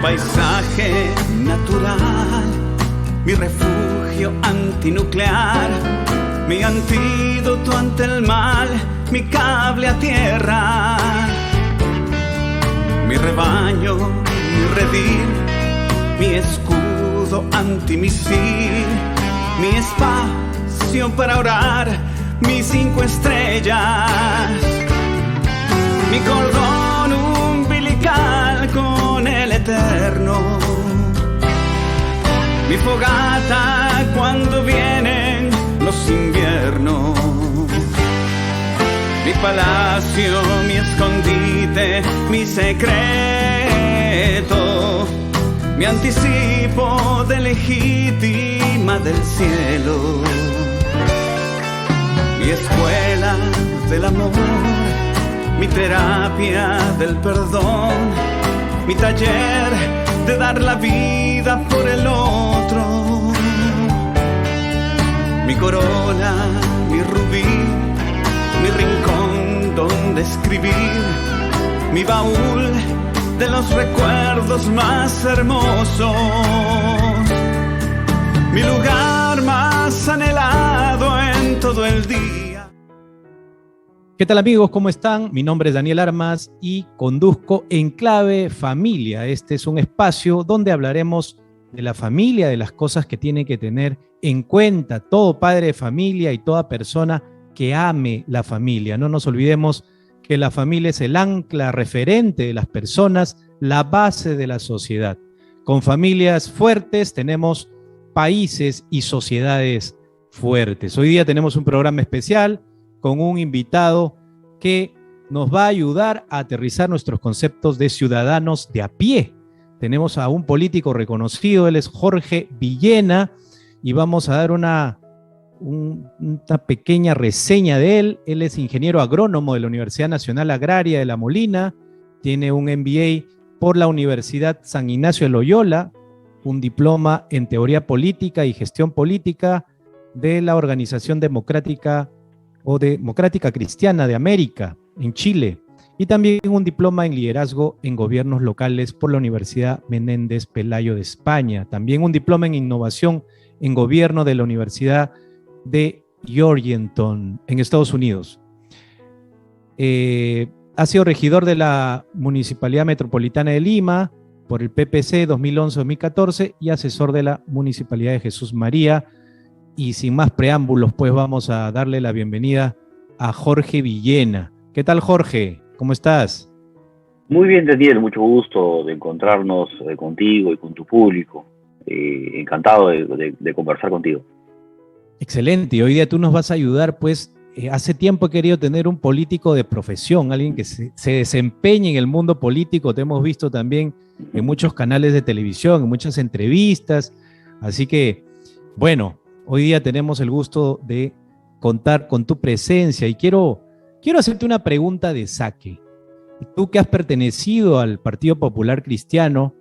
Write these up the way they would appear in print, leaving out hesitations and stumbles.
paisaje natural, mi refugio antinuclear, mi antídoto ante el mal, mi cable a tierra, mi rebaño, mi redil, mi escudo antimisil, mi espacio para orar, mis 5 estrellas, mi cordón umbilical con el eterno, mi fogata cuando vienen los inviernos, mi palacio, mi escondite, mi secreto, mi anticipo de legítima del cielo, mi escuela del amor, mi terapia del perdón, mi taller de dar la vida por el otro, mi corona, mi rubí, mi rincón donde escribir, mi baúl de los recuerdos más hermosos, mi lugar más anhelado en todo el día. ¿Qué tal, amigos? ¿Cómo están? Mi nombre es Daniel Armas y conduzco Enclave Familia. Este es un espacio donde hablaremos de la familia, de las cosas que tiene que tener en cuenta todo padre de familia y toda persona que ame la familia. No nos olvidemos que la familia es el ancla referente de las personas, la base de la sociedad. Con familias fuertes tenemos países y sociedades fuertes. Hoy día tenemos un programa especial con un invitado que nos va a ayudar a aterrizar nuestros conceptos de ciudadanos de a pie. Tenemos a un político reconocido, él es Jorge Villena, y vamos a dar una pequeña reseña de él. Él es ingeniero agrónomo de la Universidad Nacional Agraria de La Molina, tiene un MBA por la Universidad San Ignacio de Loyola, un diploma en teoría política y gestión política de la Organización Democrática Cristiana de América en Chile, y también un diploma en liderazgo en gobiernos locales por la Universidad Menéndez Pelayo de España, también un diploma en innovación en gobierno de la Universidad de Georgetown en Estados Unidos. Ha sido regidor de la Municipalidad Metropolitana de Lima por el PPC 2011-2014 y asesor de la Municipalidad de Jesús María. Y sin más preámbulos, pues vamos a darle la bienvenida a Jorge Villena. ¿Qué tal, Jorge? ¿Cómo estás? Muy bien, Daniel, mucho gusto de encontrarnos contigo y con tu público. Encantado de conversar contigo. Excelente, y hoy día tú nos vas a ayudar, pues hace tiempo he querido tener un político de profesión, alguien que se desempeñe en el mundo político. Te hemos visto también en muchos canales de televisión, en muchas entrevistas, así que, bueno, hoy día tenemos el gusto de contar con tu presencia y quiero hacerte una pregunta de saque. Tú que has pertenecido al Partido Popular Cristiano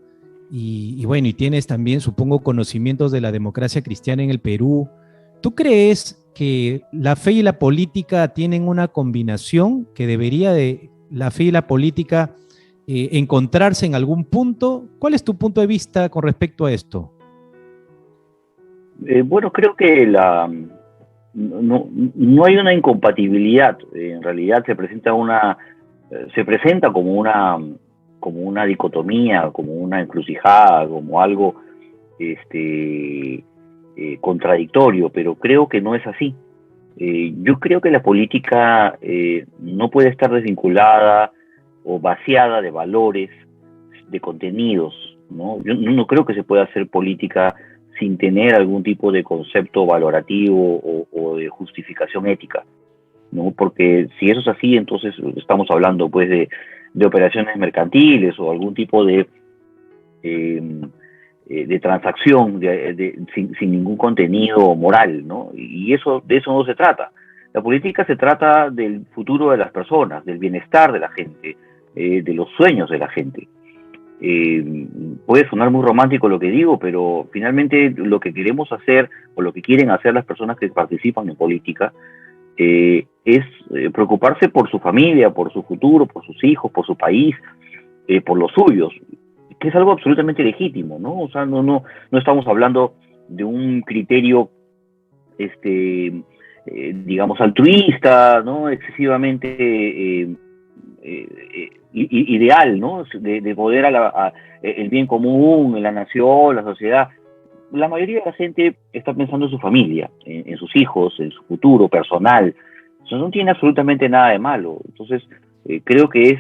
y bueno, y tienes también, supongo, conocimientos de la democracia cristiana en el Perú, ¿tú crees que la fe y la política tienen una combinación, que debería de la fe y la política encontrarse en algún punto? ¿Cuál es tu punto de vista con respecto a esto? Bueno, creo que no hay una incompatibilidad. En realidad se presenta como una dicotomía, como una encrucijada, como algo contradictorio, pero creo que no es así. Yo creo que la política no puede estar desvinculada o vaciada de valores, de contenidos, ¿no? Yo no creo que se pueda hacer política sin tener algún tipo de concepto valorativo o de justificación ética, ¿no? Porque si eso es así, entonces estamos hablando pues de operaciones mercantiles o algún tipo de transacción sin ningún contenido moral, ¿no? Y de eso no se trata. La política se trata del futuro de las personas, del bienestar de la gente, de los sueños de la gente. Puede sonar muy romántico lo que digo, pero finalmente lo que queremos hacer o lo que quieren hacer las personas que participan en política es preocuparse por su familia, por su futuro, por sus hijos, por su país, por los suyos. que es algo absolutamente legítimo, ¿no? O sea, no estamos hablando de un criterio, digamos, altruista, ¿no? Excesivamente ideal, ¿no? De poder el bien común, en la nación, la sociedad. La mayoría de la gente está pensando en su familia, en sus hijos, en su futuro personal. Eso no tiene absolutamente nada de malo. Entonces, creo que es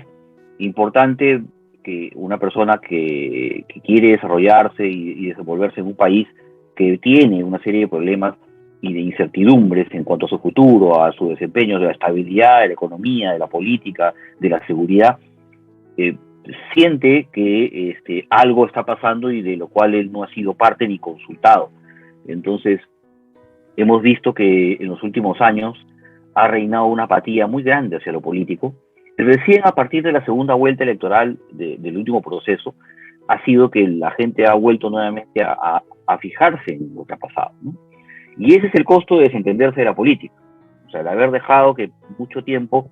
importante que una persona que quiere desarrollarse y desenvolverse en un país que tiene una serie de problemas y de incertidumbres en cuanto a su futuro, a su desempeño, de la estabilidad, de la economía, de la política, de la seguridad, siente que algo está pasando y de lo cual él no ha sido parte ni consultado. Entonces, hemos visto que en los últimos años ha reinado una apatía muy grande hacia lo político. Recién a partir de la segunda vuelta electoral del último proceso, ha sido que la gente ha vuelto nuevamente a fijarse en lo que ha pasado, ¿no? Y ese es el costo de desentenderse de la política. O sea, de haber dejado que mucho tiempo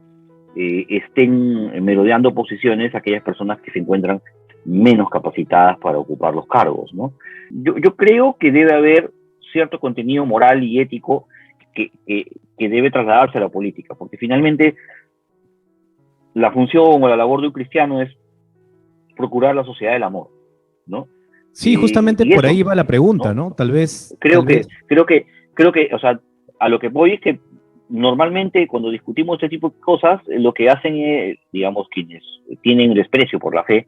estén merodeando posiciones aquellas personas que se encuentran menos capacitadas para ocupar los cargos, ¿no? Yo creo que debe haber cierto contenido moral y ético que debe trasladarse a la política, porque finalmente la función o la labor de un cristiano es procurar la sociedad del amor, ¿no? Sí, justamente por ahí va la pregunta, ¿no? Tal vez... Creo que, o sea, a lo que voy es que normalmente cuando discutimos este tipo de cosas, lo que hacen, digamos, quienes tienen desprecio por la fe,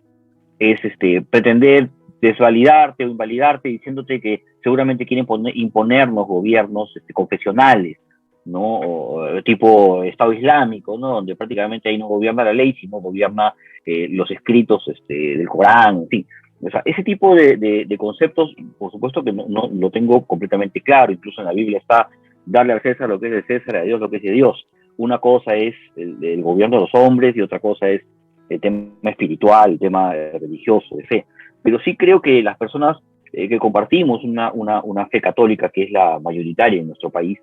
es pretender desvalidarte o invalidarte diciéndote que seguramente quieren imponernos gobiernos confesionales, ¿no? O, tipo Estado Islámico, ¿no? Donde prácticamente ahí no gobierna la ley, sino gobierna los escritos del Corán, en fin. O sea, ese tipo de conceptos, por supuesto que no lo tengo completamente claro. Incluso en la Biblia está darle al César lo que es de César, a Dios lo que es de Dios. Una cosa es el gobierno de los hombres y otra cosa es el tema espiritual, el tema religioso, de fe. Pero sí creo que las personas que compartimos una fe católica, que es la mayoritaria en nuestro país,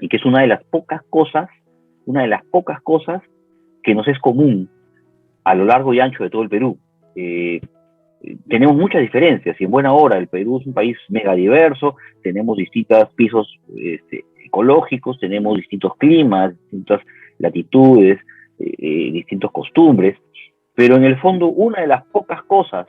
y que es una de las pocas cosas que nos es común a lo largo y ancho de todo el Perú. Tenemos muchas diferencias y en buena hora. El Perú es un país mega diverso, tenemos distintos pisos ecológicos, tenemos distintos climas, distintas latitudes, distintas costumbres, pero en el fondo una de las pocas cosas,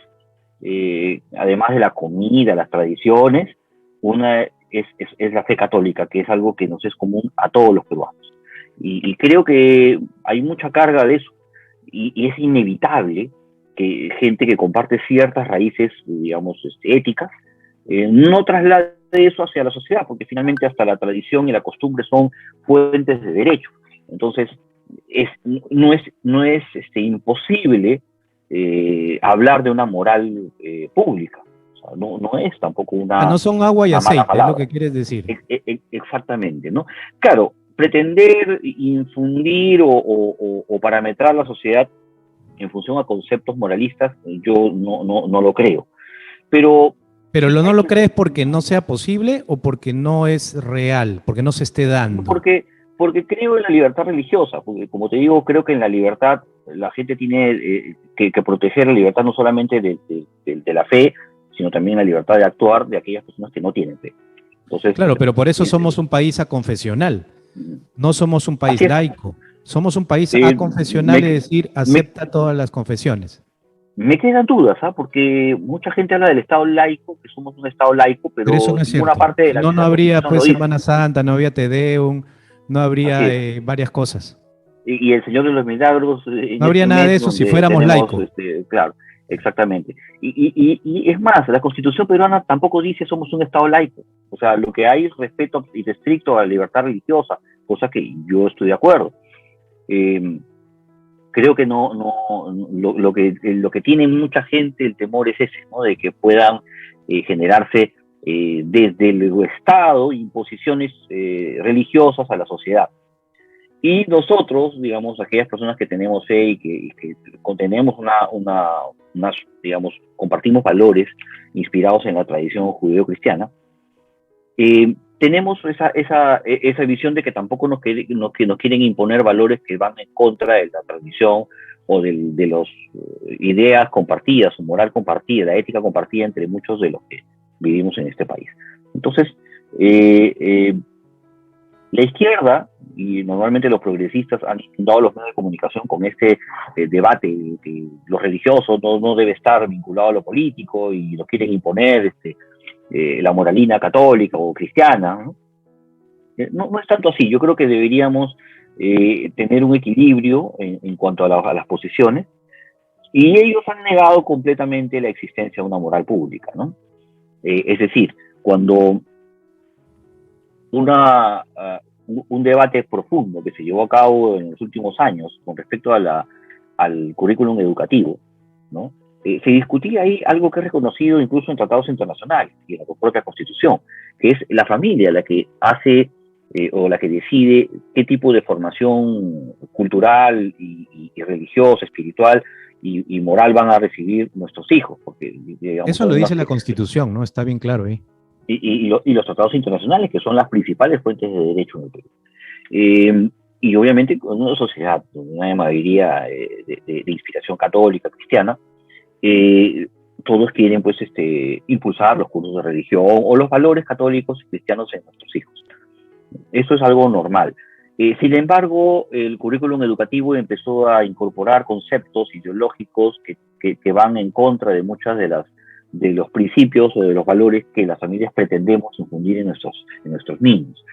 además de la comida, las tradiciones, una es la fe católica, que es algo que nos es común a todos los peruanos. Y creo que hay mucha carga de eso, y es inevitable que gente que comparte ciertas raíces, digamos, éticas, no traslade eso hacia la sociedad, porque finalmente hasta la tradición y la costumbre son fuentes de derecho. Entonces, no es imposible hablar de una moral pública. O sea, no es tampoco no son agua y aceite, es lo que quieres decir. Exactamente, ¿no? Claro, pretender infundir o parametrar la sociedad en función a conceptos moralistas, yo no lo creo. Pero ¿no lo crees porque no sea posible o porque no es real, porque no se esté dando? Porque creo en la libertad religiosa, porque como te digo, creo que en la libertad la gente tiene que proteger la libertad no solamente de la fe, sino también la libertad de actuar de aquellas personas que no tienen fe. Entonces, claro, pero por eso somos un país aconfesional, no somos un país laico. Somos un país aconfesional, es decir, acepta todas las confesiones. Me quedan dudas, porque mucha gente habla del Estado laico, que somos un Estado laico, pero eso no es cierto. Parte de la no habría pues Semana Santa, no habría Te Deum, no habría varias cosas. Y el Señor de los Milagros. No habría nada de eso si fuéramos laicos. Claro, exactamente. Y es más, la Constitución peruana tampoco dice somos un Estado laico. O sea, lo que hay es respeto estricto a la libertad religiosa, cosa que yo estoy de acuerdo. Creo que lo que tiene mucha gente, el temor es ese, ¿no? De que puedan generarse desde el Estado imposiciones religiosas a la sociedad. Y nosotros, digamos, aquellas personas que tenemos fe y que contenemos digamos, compartimos valores inspirados en la tradición judeo-cristiana, tenemos esa visión de que tampoco nos quieren imponer valores que van en contra de la tradición o de las ideas compartidas, su moral compartida, la ética compartida entre muchos de los que vivimos en este país. Entonces, la izquierda, y normalmente los progresistas, han inundado los medios de comunicación con este debate que lo religioso no debe estar vinculado a lo político y lo quieren imponer la moralina católica o cristiana, ¿no? No es tanto así. Yo creo que deberíamos tener un equilibrio en cuanto a las posiciones, y ellos han negado completamente la existencia de una moral pública, ¿no? Es decir, cuando un debate profundo que se llevó a cabo en los últimos años con respecto al currículum educativo, ¿no? Se discutía ahí algo que es reconocido incluso en tratados internacionales y en la propia Constitución, que es la familia la que hace o la que decide qué tipo de formación cultural y religiosa, espiritual y moral van a recibir nuestros hijos. Porque, digamos, eso lo dice la Constitución, ¿no? Está bien claro ahí. Y los tratados internacionales, que son las principales fuentes de derecho en el Perú. Y obviamente en una sociedad, una mayoría de inspiración católica, cristiana, todos quieren pues impulsar los cursos de religión o los valores católicos y cristianos en nuestros hijos. Eso es algo normal. Sin embargo, el currículum educativo empezó a incorporar conceptos ideológicos que van en contra de muchas de los principios o de los valores que las familias pretendemos infundir en nuestros niños.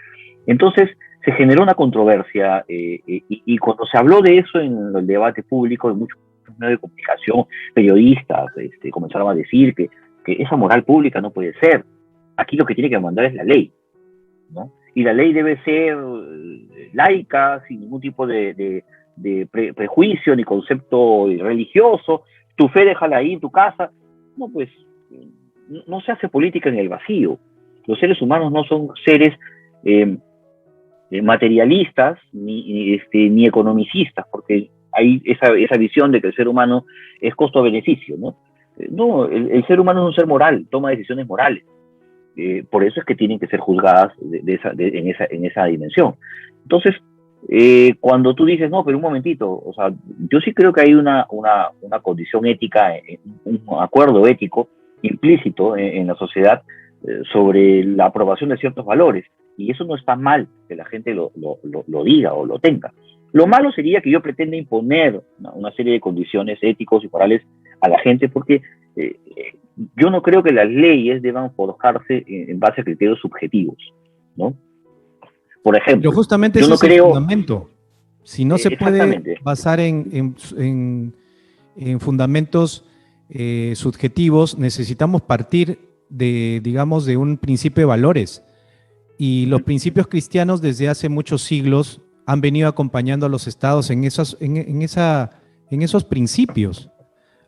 Entonces, se generó una controversia y cuando se habló de eso en el debate público, en muchos medios de comunicación, periodistas comenzaron a decir que esa moral pública no puede ser. Aquí lo que tiene que mandar es la ley, ¿no? Y la ley debe ser laica, sin ningún tipo de prejuicio ni concepto religioso. Tu fe déjala ahí en tu casa. No, pues no se hace política en el vacío. Los seres humanos no son seres materialistas ni economicistas, porque hay esa visión de que el ser humano es costo-beneficio, ¿no? No, el ser humano es un ser moral, toma decisiones morales. Por eso es que tienen que ser juzgadas en esa dimensión. Entonces, cuando tú dices, no, pero un momentito, o sea, yo sí creo que hay una condición ética, un acuerdo ético implícito en la sociedad sobre la aprobación de ciertos valores, y eso no está mal que la gente lo diga o lo tenga. Lo malo sería que yo pretenda imponer una serie de condiciones éticos y morales a la gente, porque yo no creo que las leyes deban forjarse en base a criterios subjetivos, ¿no? Por ejemplo, pero justamente yo ese no es el creo... fundamento. Si no se puede basar en fundamentos subjetivos, necesitamos partir digamos, de un principio de valores. Y los principios cristianos desde hace muchos siglos han venido acompañando a los estados en esos principios.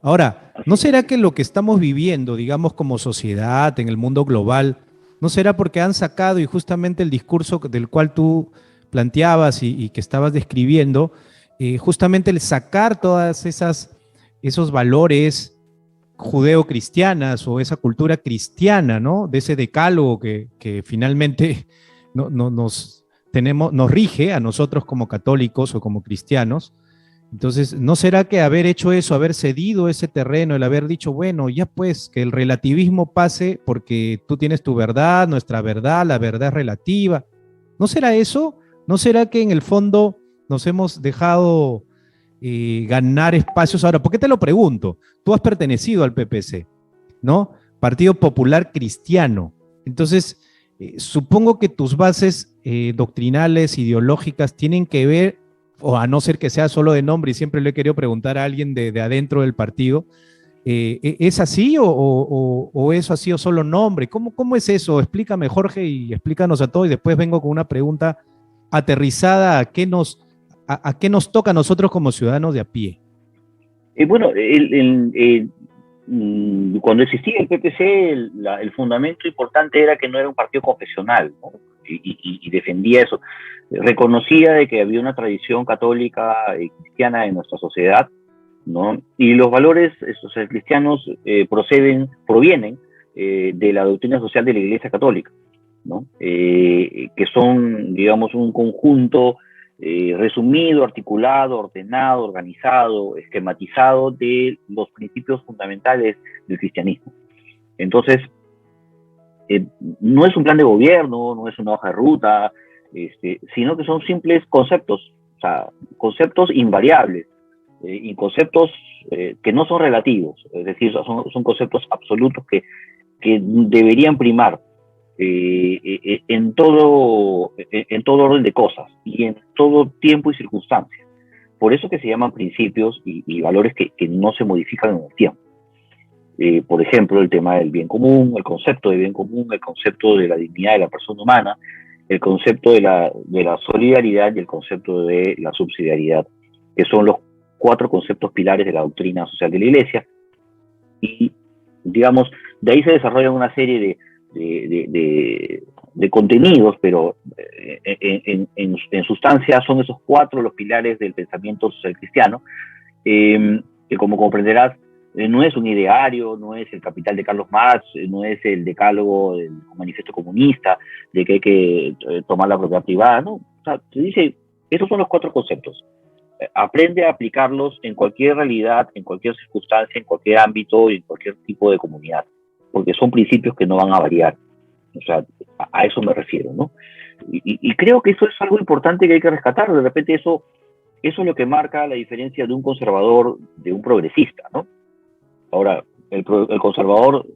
Ahora, ¿no será que lo que estamos viviendo, digamos, como sociedad, en el mundo global, no será porque han sacado, y justamente el discurso del cual tú planteabas y que estabas describiendo, justamente el sacar todas esos valores judeo-cristianas o esa cultura cristiana, ¿no? De ese decálogo que finalmente nos rige a nosotros como católicos o como cristianos? Entonces, ¿no será que haber hecho eso, haber cedido ese terreno, el haber dicho, bueno, ya pues, que el relativismo pase porque tú tienes tu verdad, nuestra verdad, la verdad es relativa? ¿No será eso? ¿No será que en el fondo nos hemos dejado ganar espacios? Ahora, ¿por qué te lo pregunto? Tú has pertenecido al PPC, ¿no? Partido Popular Cristiano. Entonces, supongo que tus bases doctrinales, ideológicas, tienen que ver, o a no ser que sea solo de nombre, y siempre le he querido preguntar a alguien de adentro del partido, ¿es así o eso ha sido solo nombre? ¿Cómo es eso? Explícame, Jorge, y explícanos a todos, y después vengo con una pregunta aterrizada a qué nos toca a nosotros como ciudadanos de a pie. Bueno, cuando existía el PPC, el fundamento importante era que no era un partido confesional, ¿no? Y defendía eso. Reconocía de que había una tradición católica y cristiana en nuestra sociedad, ¿no? Y los valores cristianos provienen de la doctrina social de la Iglesia Católica, ¿no? Que son, digamos, un conjunto resumido, articulado, ordenado, organizado, esquematizado de los principios fundamentales del cristianismo. Entonces, no es un plan de gobierno, no es una hoja de ruta, sino que son simples conceptos, o sea, conceptos invariables, y conceptos que no son relativos, es decir, son conceptos absolutos que deberían primar en todo orden de cosas y en todo tiempo y circunstancia. Por eso que se llaman principios y valores que no se modifican en el tiempo. Por ejemplo, el tema del bien común, el concepto de bien común, el concepto de la dignidad de la persona humana, el concepto de la solidaridad y el concepto de la subsidiariedad, que son los 4 conceptos pilares de la doctrina social de la Iglesia. Y, digamos, de ahí se desarrollan una serie de contenidos, pero en sustancia son esos 4 los pilares del pensamiento social cristiano, que como comprenderás, no es un ideario, no es el Capital de Carlos Marx, no es el decálogo del manifiesto comunista, de que hay que tomar la propiedad privada, ¿no? O sea, se dice, esos son los 4 conceptos. Aprende a aplicarlos en cualquier realidad, en cualquier circunstancia, en cualquier ámbito y en cualquier tipo de comunidad, porque son principios que no van a variar. O sea, a eso me refiero, ¿no? Y creo que eso es algo importante que hay que rescatar. De repente eso es lo que marca la diferencia de un conservador de un progresista, ¿no? Ahora, el conservador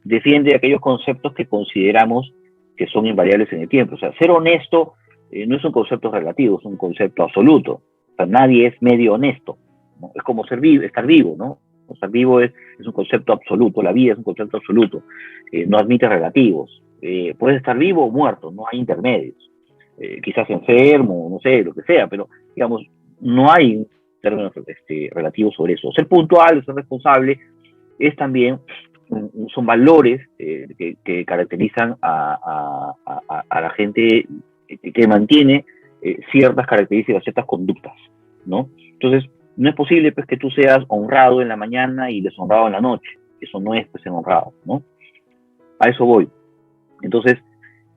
defiende aquellos conceptos que consideramos que son invariables en el tiempo. O sea, ser honesto no es un concepto relativo, es un concepto absoluto. O sea, nadie es medio honesto, ¿no? Es como estar vivo, ¿no? Estar vivo es un concepto absoluto, la vida es un concepto absoluto, no admite relativos. Puedes estar vivo o muerto, no hay intermedios. Quizás enfermo, no sé, lo que sea, pero, digamos, no hay términos relativos sobre eso. Ser puntual, ser responsable, es también, son valores que caracterizan a la gente que mantiene ciertas características, ciertas conductas, ¿no? Entonces, no es posible pues, que tú seas honrado en la mañana y deshonrado en la noche. Eso no es pues, ser honrado, ¿no? A eso voy. Entonces,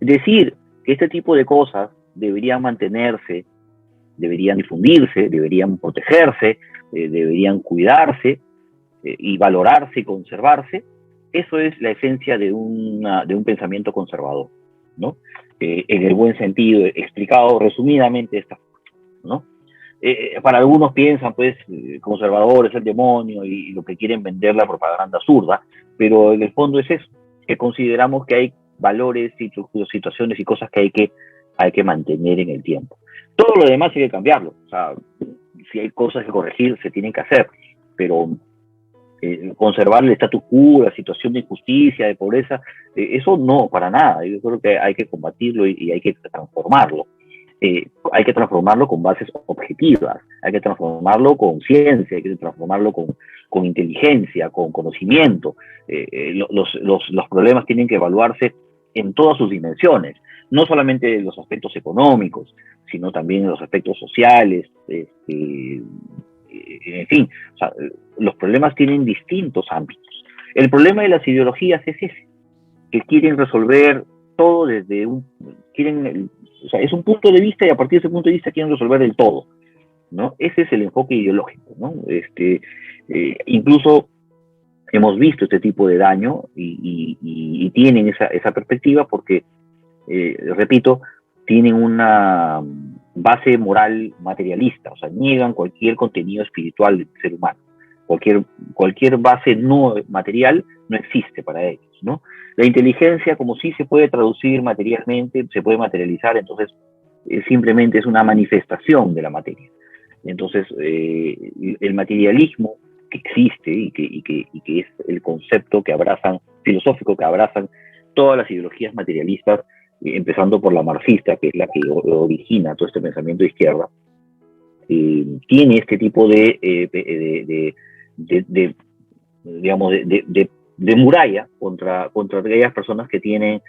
decir que este tipo de cosas deberían mantenerse, deberían difundirse, deberían protegerse, deberían cuidarse y valorarse y conservarse, eso es la esencia de un pensamiento conservador, ¿no? En el buen sentido, explicado resumidamente de esta forma, ¿no? Para algunos piensan, pues, conservador es el demonio y lo que quieren vender la propaganda zurda, pero en el fondo es eso, que consideramos que hay valores, situaciones y cosas que hay que mantener en el tiempo. Todo lo demás hay que cambiarlo, o sea, si hay cosas que corregir, se tienen que hacer, pero conservar el status quo, la situación de injusticia, de pobreza, eso no, para nada. Yo creo que hay que combatirlo y hay que transformarlo. Hay que transformarlo con bases objetivas, hay que transformarlo con ciencia, hay que transformarlo con inteligencia, con conocimiento. Los problemas tienen que evaluarse en todas sus dimensiones, no solamente los aspectos económicos, sino también los aspectos sociales, en fin, o sea, los problemas tienen distintos ámbitos. El problema de las ideologías es ese, que quieren resolver todo desde o sea, es un punto de vista y a partir de ese punto de vista quieren resolver el todo, ¿no? Ese es el enfoque ideológico, ¿no? Incluso hemos visto este tipo de daño y tienen esa perspectiva porque, repito, tienen una base moral materialista, o sea, niegan cualquier contenido espiritual del ser humano. Cualquier base no material no existe para ellos, ¿no? La inteligencia, como sí se puede traducir materialmente, se puede materializar, entonces simplemente es una manifestación de la materia. Entonces, el materialismo que existe y que es el concepto filosófico que abrazan todas las ideologías materialistas, empezando por la marxista, que es la que origina todo este pensamiento de izquierda, tiene este tipo de muralla contra aquellas personas que tienen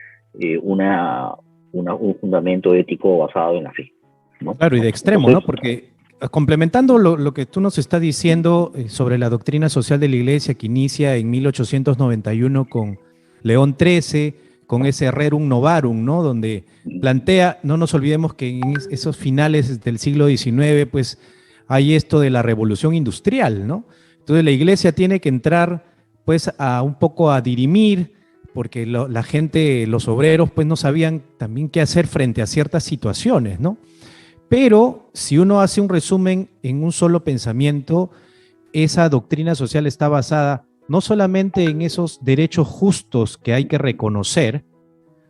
un fundamento ético basado en la fe, ¿no? Claro, y de extremo, entonces, ¿no? Porque complementando lo que tú nos estás diciendo sobre la doctrina social de la Iglesia que inicia en 1891 con León XIII, con ese Rerum Novarum, ¿no? Donde plantea, no nos olvidemos que en esos finales del siglo XIX, pues hay esto de la revolución industrial, ¿no? Entonces la iglesia tiene que entrar, pues, a un poco a dirimir, porque la gente, los obreros, pues no sabían también qué hacer frente a ciertas situaciones, ¿no? Pero si uno hace un resumen en un solo pensamiento, esa doctrina social está basada no solamente en esos derechos justos que hay que reconocer,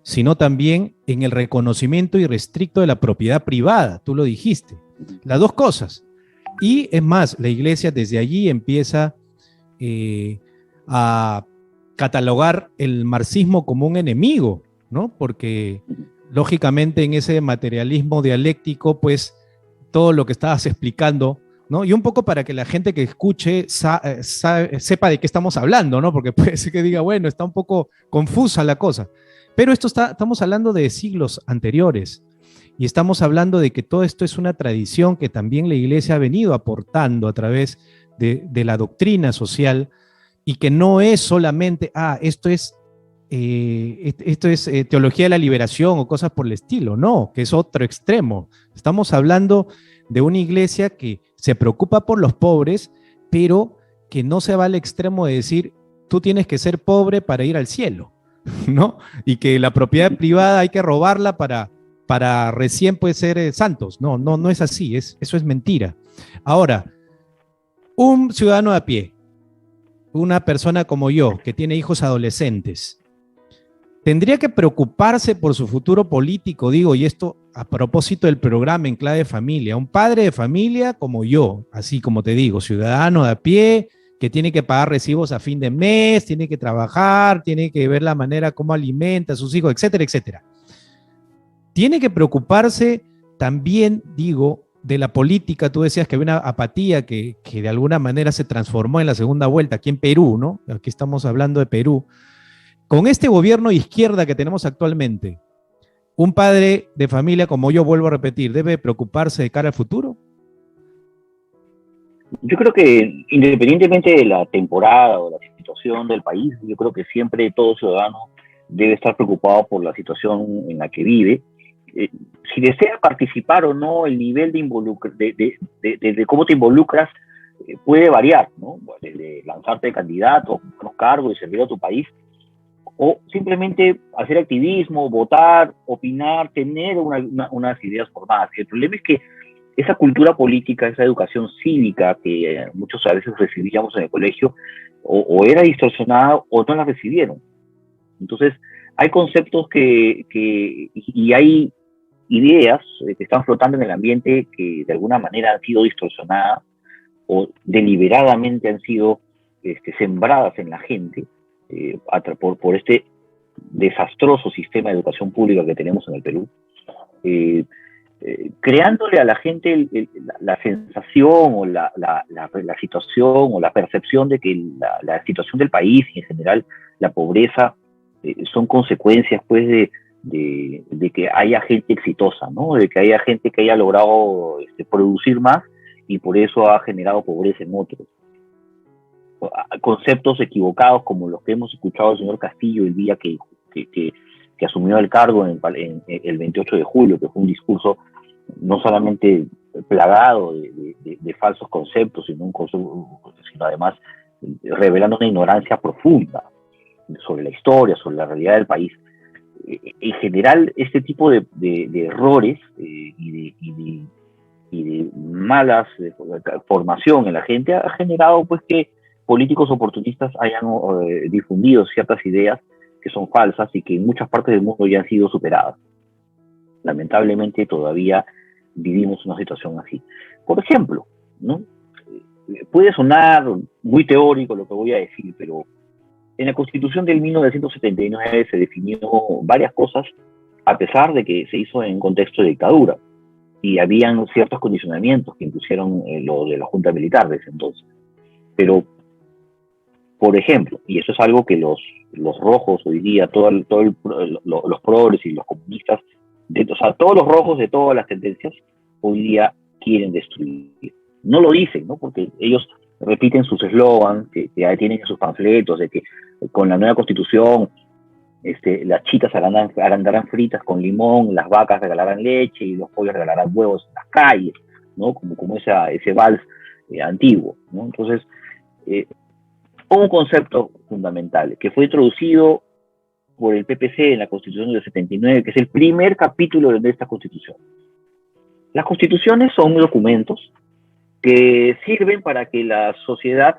sino también en el reconocimiento irrestricto de la propiedad privada, tú lo dijiste, las dos cosas. Y es más, la iglesia desde allí empieza a catalogar el marxismo como un enemigo, ¿no? Porque lógicamente en ese materialismo dialéctico, pues todo lo que estabas explicando, ¿no? Y un poco para que la gente que escuche sepa de qué estamos hablando, ¿no? Porque puede ser que diga, bueno, está un poco confusa la cosa. Pero estamos hablando de siglos anteriores y estamos hablando de que todo esto es una tradición que también la iglesia ha venido aportando a través de la doctrina social y que no es solamente, esto es teología de la liberación o cosas por el estilo, no, que es otro extremo. Estamos hablando de una iglesia que se preocupa por los pobres, pero que no se va al extremo de decir, tú tienes que ser pobre para ir al cielo, ¿no? Y que la propiedad privada hay que robarla para recién pues ser santos. No es así, eso es mentira. Ahora, un ciudadano de a pie, una persona como yo, que tiene hijos adolescentes, tendría que preocuparse por su futuro político, digo, y esto a propósito del programa En Clave de Familia. Un padre de familia como yo, así como te digo, ciudadano de a pie, que tiene que pagar recibos a fin de mes, tiene que trabajar, tiene que ver la manera como alimenta a sus hijos, etcétera, etcétera. Tiene que preocuparse también, digo, de la política. Tú decías que había una apatía que de alguna manera se transformó en la segunda vuelta aquí en Perú, ¿no? Aquí estamos hablando de Perú. Con este gobierno de izquierda que tenemos actualmente, un padre de familia como yo, vuelvo a repetir, ¿debe preocuparse de cara al futuro? Yo creo que independientemente de la temporada o la situación del país, yo creo que siempre todo ciudadano debe estar preocupado por la situación en la que vive. Si desea participar o no, el nivel de cómo te involucras puede variar, ¿no? Desde lanzarte de candidato, ocupar los cargos y servir a tu país, o simplemente hacer activismo, votar, opinar, tener unas ideas formadas. El problema es que esa cultura política, esa educación cívica que muchos a veces recibíamos en el colegio, o era distorsionada o no la recibieron. Entonces, hay conceptos y hay ideas que están flotando en el ambiente que de alguna manera han sido distorsionadas o deliberadamente han sido sembradas en la gente por este desastroso sistema de educación pública que tenemos en el Perú, creándole a la gente la sensación o la situación o la percepción de que la situación del país y en general la pobreza son consecuencias pues de que haya gente exitosa, ¿no? De que haya gente que haya logrado producir más y por eso ha generado pobreza en otros. Conceptos equivocados como los que hemos escuchado del señor Castillo el día que asumió el cargo en el 28 de julio, que fue un discurso no solamente plagado de falsos conceptos, sino además revelando una ignorancia profunda sobre la historia, sobre la realidad del país. En general, este tipo de errores y de malas formación en la gente ha generado pues que políticos oportunistas hayan difundido ciertas ideas que son falsas y que en muchas partes del mundo ya han sido superadas. Lamentablemente todavía vivimos una situación así. Por ejemplo, ¿no? Puede sonar muy teórico lo que voy a decir, pero en la Constitución del 1979 se definió varias cosas, a pesar de que se hizo en contexto de dictadura, y habían ciertos condicionamientos que impusieron lo de la Junta Militar de ese entonces. Pero, por ejemplo, y eso es algo que los rojos hoy día, los progres y los comunistas, todos los rojos de todas las tendencias, hoy día quieren destruir. No lo dicen, ¿no? Porque ellos repiten sus eslogans que tienen en sus panfletos, de que con la nueva Constitución las chitas andarán fritas con limón, las vacas regalarán leche y los pollos regalarán huevos en las calles, ¿no? Como ese vals antiguo, ¿no? Entonces, un concepto fundamental que fue introducido por el PPC en la Constitución del 79, que es el primer capítulo de esta Constitución. Las constituciones son documentos que sirven para que la sociedad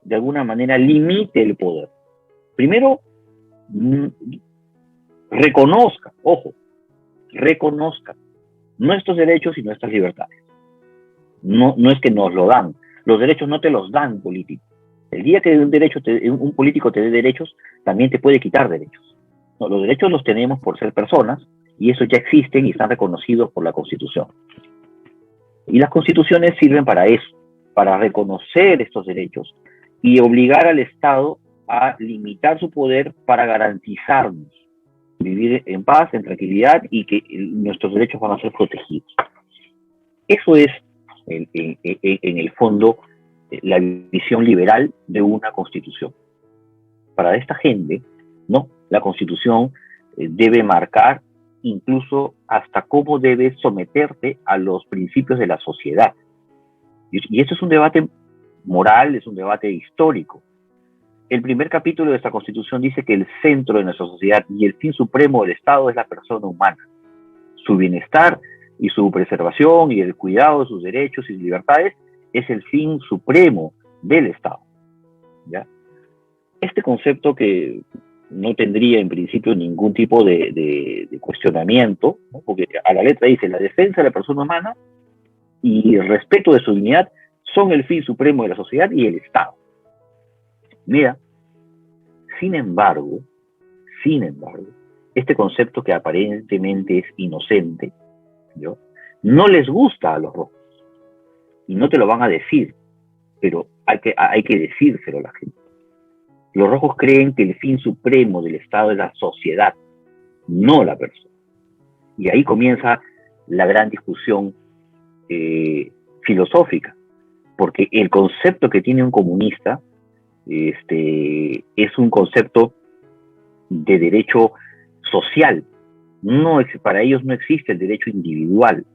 de alguna manera limite el poder. Primero, reconozca nuestros derechos y nuestras libertades. No es que nos lo dan. Los derechos no te los dan políticos. El día que un político te dé derechos, también te puede quitar derechos. No, los derechos los tenemos por ser personas, y esos ya existen y están reconocidos por la Constitución. Y las constituciones sirven para eso, para reconocer estos derechos y obligar al Estado a limitar su poder para garantizarnos vivir en paz, en tranquilidad, y que nuestros derechos van a ser protegidos. Eso es, en el fondo, la visión liberal de una constitución. Para esta gente, ¿no? La constitución debe marcar incluso hasta cómo debes someterte a los principios de la sociedad. Y esto es un debate moral, es un debate histórico. El primer capítulo de esta Constitución dice que el centro de nuestra sociedad y el fin supremo del Estado es la persona humana. Su bienestar y su preservación y el cuidado de sus derechos y libertades es el fin supremo del Estado, ¿ya? Este concepto, que no tendría en principio ningún tipo de cuestionamiento, ¿no? Porque a la letra dice: la defensa de la persona humana y el respeto de su dignidad son el fin supremo de la sociedad y el Estado. Mira, sin embargo, este concepto, que aparentemente es inocente, ¿yo?, no les gusta a los rojos, y no te lo van a decir, pero hay que decírselo a la gente. Los rojos creen que el fin supremo del Estado es la sociedad, no la persona. Y ahí comienza la gran discusión filosófica, porque el concepto que tiene un comunista es un concepto de derecho social. Para ellos no existe el derecho individual.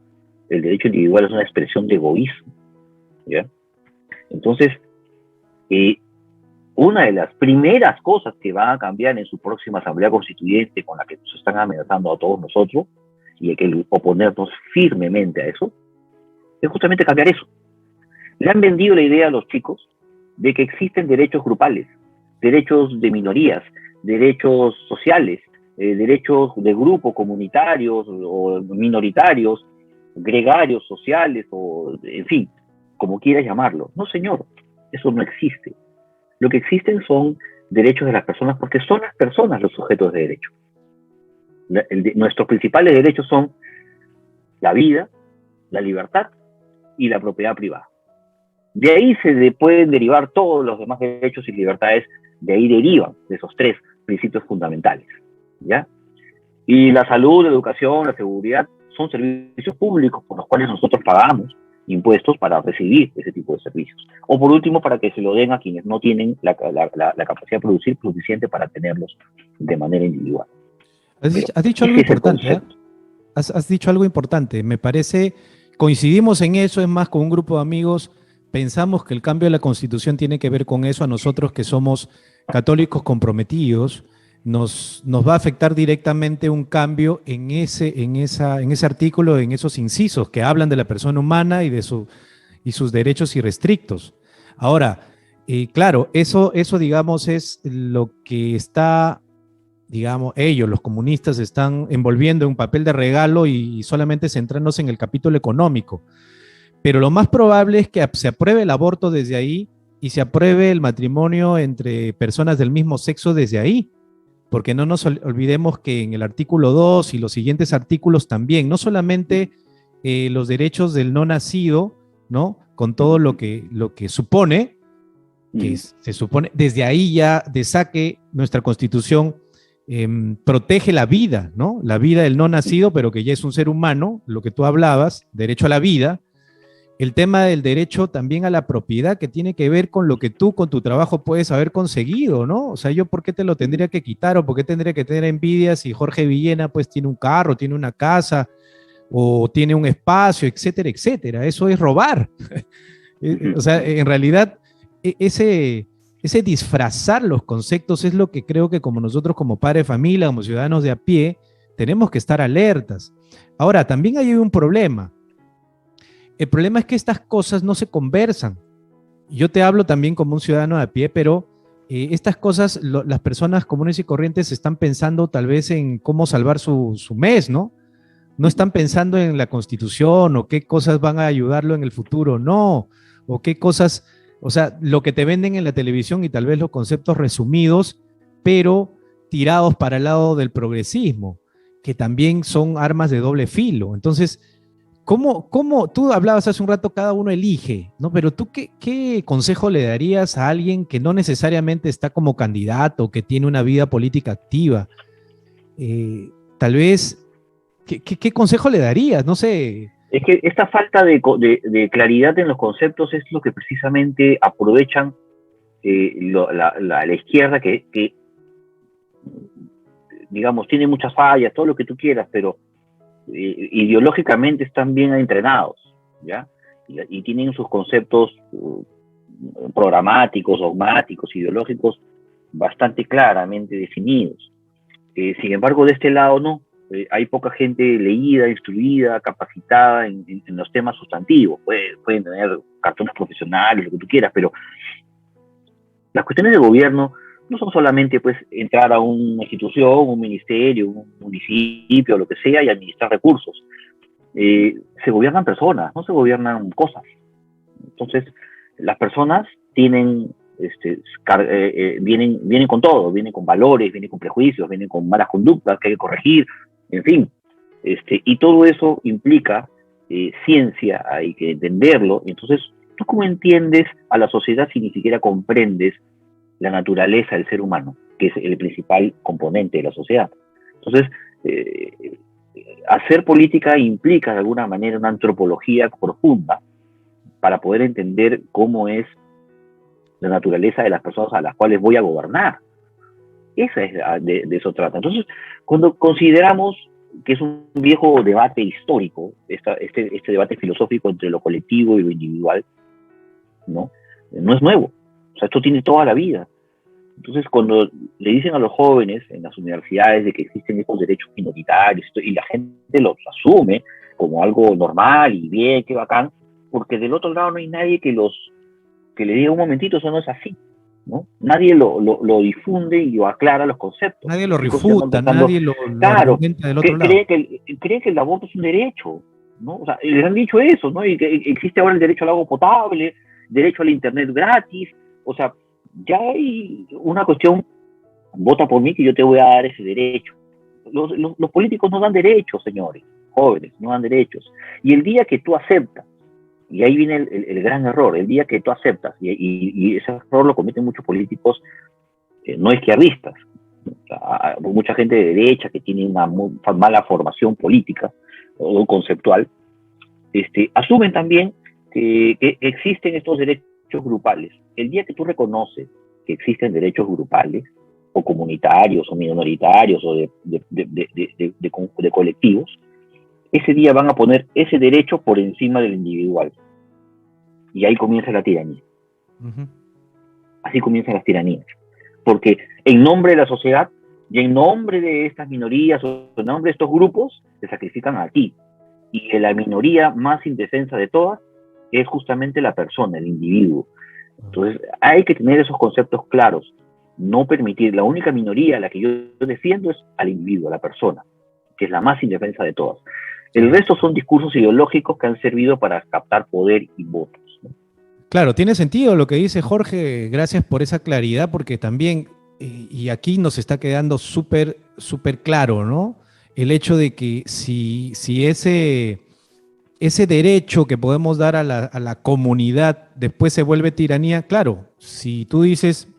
El derecho individual es una expresión de egoísmo, ¿ya? Entonces, una de las primeras cosas que van a cambiar en su próxima Asamblea Constituyente, con la que nos están amenazando a todos nosotros, y hay que oponernos firmemente a eso, es justamente cambiar eso. Le han vendido la idea a los chicos de que existen derechos grupales, derechos de minorías, derechos sociales, derechos de grupos comunitarios o minoritarios, gregarios, sociales, o en fin, como quieras llamarlo. No, señor, eso no existe. Lo que existen son derechos de las personas, porque son las personas los sujetos de derecho. Nuestros principales derechos son la vida, la libertad y la propiedad privada. De ahí pueden derivar todos los demás derechos y libertades, de ahí derivan de esos tres principios fundamentales, ¿ya? Y la salud, la educación, la seguridad son servicios públicos por los cuales nosotros pagamos impuestos para recibir ese tipo de servicios. O por último, para que se lo den a quienes no tienen la capacidad de producir suficiente para tenerlos de manera individual. Has dicho algo importante, ¿eh? Has dicho algo importante. Me parece, coincidimos en eso, es más, con un grupo de amigos pensamos que el cambio de la Constitución tiene que ver con eso. A nosotros, que somos católicos comprometidos, nos va a afectar directamente un cambio en ese artículo, en esos incisos que hablan de la persona humana y sus derechos irrestrictos. Ahora, claro, eso digamos es lo que está, digamos, ellos, los comunistas, están envolviendo en un papel de regalo y solamente centrándose en el capítulo económico. Pero lo más probable es que se apruebe el aborto desde ahí y se apruebe el matrimonio entre personas del mismo sexo desde ahí. Porque no nos olvidemos que en el artículo 2 y los siguientes artículos también, no solamente los derechos del no nacido, ¿no?, con todo lo que supone, que se supone, desde ahí ya de saque nuestra Constitución protege la vida, ¿no? La vida del no nacido, pero que ya es un ser humano, lo que tú hablabas, derecho a la vida. el tema del derecho también a la propiedad, que tiene que ver con lo que tú con tu trabajo puedes haber conseguido, ¿no? O sea, yo ¿por qué te lo tendría que quitar o por qué tendría que tener envidia si Jorge Villena pues tiene un carro, tiene una casa o tiene un espacio, etcétera, etcétera? Eso es robar. O sea, en realidad, ese disfrazar los conceptos es lo que creo que como nosotros, como padres de familia, como ciudadanos de a pie, tenemos que estar alertas. Ahora, también hay un problema. El problema es que estas cosas no se conversan. Yo te hablo también como un ciudadano de a pie, pero estas cosas, las personas comunes y corrientes están pensando tal vez en cómo salvar su mes, ¿no? No están pensando en la Constitución o qué cosas van a ayudarlo en el futuro, no. O qué cosas, o sea, lo que te venden en la televisión y tal vez los conceptos resumidos, pero tirados para el lado del progresismo, que también son armas de doble filo. Entonces, ¿cómo tú hablabas hace un rato, cada uno elige, ¿no? Pero tú, ¿qué consejo le darías a alguien que no necesariamente está como candidato, que tiene una vida política activa? Tal vez, ¿qué consejo le darías? No sé. Es que esta falta de claridad en los conceptos es lo que precisamente aprovechan la izquierda, que, digamos, tiene muchas fallas, todo lo que tú quieras, pero ideológicamente están bien entrenados, ¿ya? Y tienen sus conceptos programáticos, dogmáticos, ideológicos bastante claramente definidos. Sin embargo, de este lado no. Hay poca gente leída, instruida, capacitada en los temas sustantivos. Pueden tener cartones profesionales, lo que tú quieras, pero las cuestiones de gobierno no son solamente pues entrar a una institución, un ministerio, un municipio, lo que sea, y administrar recursos. Se gobiernan personas, no se gobiernan cosas. Entonces, las personas tienen, vienen con todo, vienen con valores, vienen con prejuicios, vienen con malas conductas que hay que corregir, en fin. Y todo eso implica ciencia, hay que entenderlo. Entonces, ¿tú cómo entiendes a la sociedad si ni siquiera comprendes la naturaleza del ser humano, que es el principal componente de la sociedad? Entonces, hacer política implica de alguna manera una antropología profunda para poder entender cómo es la naturaleza de las personas a las cuales voy a gobernar. De eso trata. Entonces, cuando consideramos que es un viejo debate histórico, este debate filosófico entre lo colectivo y lo individual, no es nuevo. O sea, esto tiene toda la vida. Entonces, cuando le dicen a los jóvenes en las universidades de que existen estos derechos minoritarios y la gente los asume como algo normal y bien, qué bacán, porque del otro lado no hay nadie que le diga un momentito, eso no es así, ¿no? Nadie lo difunde y lo aclara los conceptos. Nadie lo refuta, nadie lo argumenta del otro lado. Creen que el aborto es un derecho, ¿no? O sea, les han dicho eso, ¿no? Y que existe ahora el derecho al agua potable, derecho al internet gratis. O sea, ya hay una cuestión, vota por mí que yo te voy a dar ese derecho. Los políticos no dan derechos, señores, jóvenes, no dan derechos. Y el día que tú aceptas, y ahí viene el gran error, el día que tú aceptas, y ese error lo cometen muchos políticos no izquierdistas, o sea, mucha gente de derecha que tiene una mala formación política o conceptual, asumen también que existen estos derechos grupales. El día que tú reconoces que existen derechos grupales, o comunitarios, o minoritarios, o de colectivos, ese día van a poner ese derecho por encima del individual. Y ahí comienza la tiranía. Uh-huh. Así comienzan las tiranías. Porque en nombre de la sociedad, y en nombre de estas minorías, o en nombre de estos grupos, te sacrifican a ti. Y la minoría más indefensa de todas es justamente la persona, el individuo. Entonces, hay que tener esos conceptos claros. No permitir, la única minoría a la que yo defiendo es al individuo, a la persona, que es la más indefensa de todas. El resto son discursos ideológicos que han servido para captar poder y votos, ¿no? Claro, tiene sentido lo que dice Jorge, gracias por esa claridad, porque también, y aquí nos está quedando súper claro, ¿no? El hecho de que si ese derecho que podemos dar a la comunidad después se vuelve tiranía, claro, si tú dices,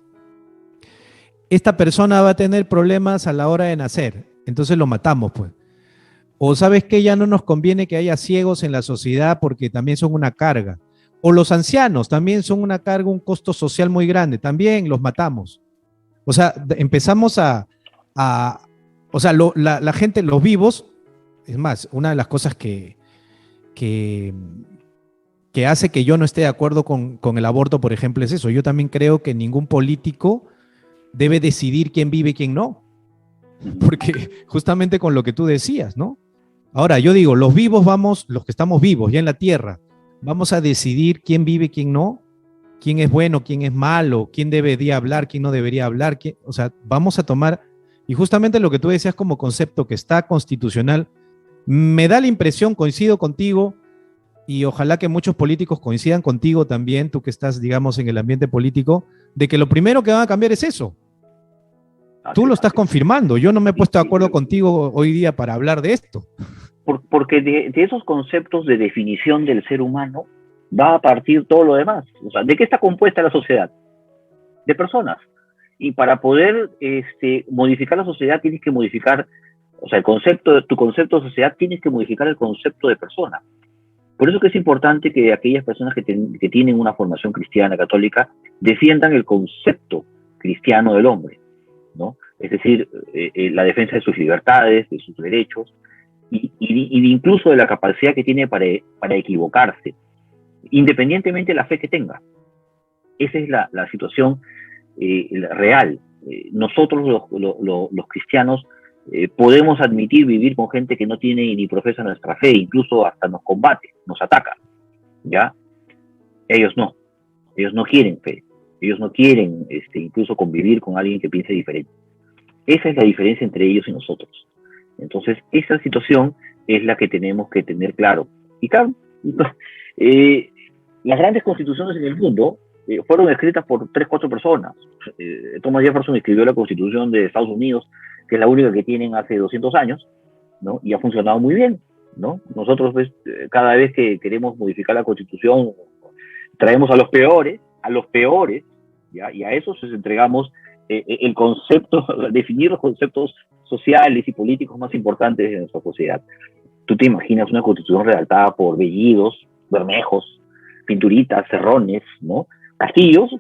esta persona va a tener problemas a la hora de nacer, entonces lo matamos, pues. O sabes que ya no nos conviene que haya ciegos en la sociedad porque también son una carga. O los ancianos también son una carga, un costo social muy grande, también los matamos. O sea, empezamos a o sea, la gente, los vivos, es más, una de las cosas que, que hace que yo no esté de acuerdo con el aborto, por ejemplo, es eso. Yo también creo que ningún político debe decidir quién vive y quién no. Porque justamente con lo que tú decías, ¿no? Ahora, yo digo, los vivos vamos, los que estamos vivos ya en la tierra, vamos a decidir quién vive y quién no, quién es bueno, quién es malo, quién debería hablar, quién no debería hablar, o sea, vamos a tomar, y justamente lo que tú decías como concepto que está constitucional, me da la impresión, coincido contigo, y ojalá que muchos políticos coincidan contigo también, tú que estás, digamos, en el ambiente político, de que lo primero que van a cambiar es eso. Tú lo estás confirmando, yo no me he puesto de acuerdo contigo hoy día para hablar de esto. Porque de esos conceptos de definición del ser humano va a partir todo lo demás. O sea, ¿de qué está compuesta la sociedad? De personas. Y para poder modificar la sociedad tienes que modificar, o sea, tu concepto de sociedad tienes que modificar el concepto de persona. Por eso que es importante que aquellas personas que tienen una formación cristiana, católica, defiendan el concepto cristiano del hombre, ¿no? Es decir, la defensa de sus libertades, de sus derechos, y incluso de la capacidad que tiene para equivocarse, independientemente de la fe que tenga. Esa es la situación real. Nosotros los cristianos podemos admitir vivir con gente que no tiene ni profesa nuestra fe, incluso hasta nos combate, nos ataca, ¿ya? Ellos no quieren fe, ellos no quieren incluso convivir con alguien que piense diferente. Esa es la diferencia entre ellos y nosotros. Entonces, esa situación es la que tenemos que tener claro. Y claro, las grandes constituciones en el mundo fueron escritas por 3, 4 personas. Thomas Jefferson escribió la Constitución de Estados Unidos, que es la única que tienen hace 200 años, ¿no? Y ha funcionado muy bien, ¿no? Nosotros, pues, cada vez que queremos modificar la Constitución, traemos a los peores, ¿ya? Y a esos les entregamos el concepto, definir los conceptos sociales y políticos más importantes de nuestra sociedad. Tú te imaginas una constitución redactada por Bellidos, Bermejos, Pinturitas, Cerrones, ¿no? Castillos.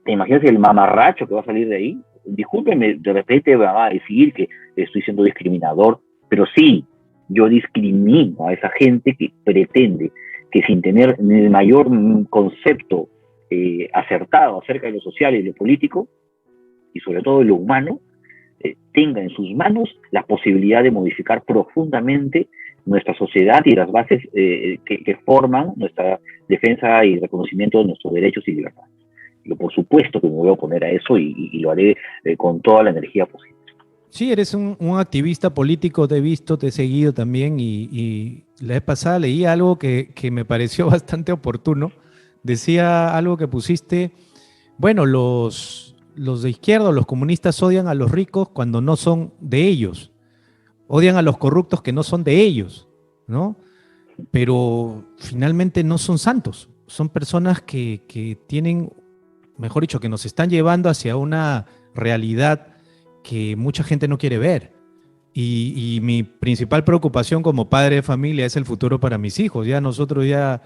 ¿Te imaginas el mamarracho que va a salir de ahí? Discúlpeme, de repente va a decir que estoy siendo discriminador, pero sí, yo discrimino a esa gente que pretende que sin tener el mayor concepto acertado acerca de lo social y lo político, y sobre todo de lo humano, tenga en sus manos la posibilidad de modificar profundamente nuestra sociedad y las bases que forman nuestra defensa y reconocimiento de nuestros derechos y libertades. Yo, por supuesto que me voy a oponer a eso y lo haré con toda la energía posible. Sí, eres un activista político, te he visto, te he seguido también y la vez pasada leí algo que me pareció bastante oportuno. Decía algo que pusiste, bueno, los de izquierda, los comunistas odian a los ricos cuando no son de ellos, odian a los corruptos que no son de ellos, ¿no? Pero finalmente no son santos, son personas que tienen, mejor dicho, que nos están llevando hacia una realidad que mucha gente no quiere ver. Y mi principal preocupación como padre de familia es el futuro para mis hijos. Ya nosotros ya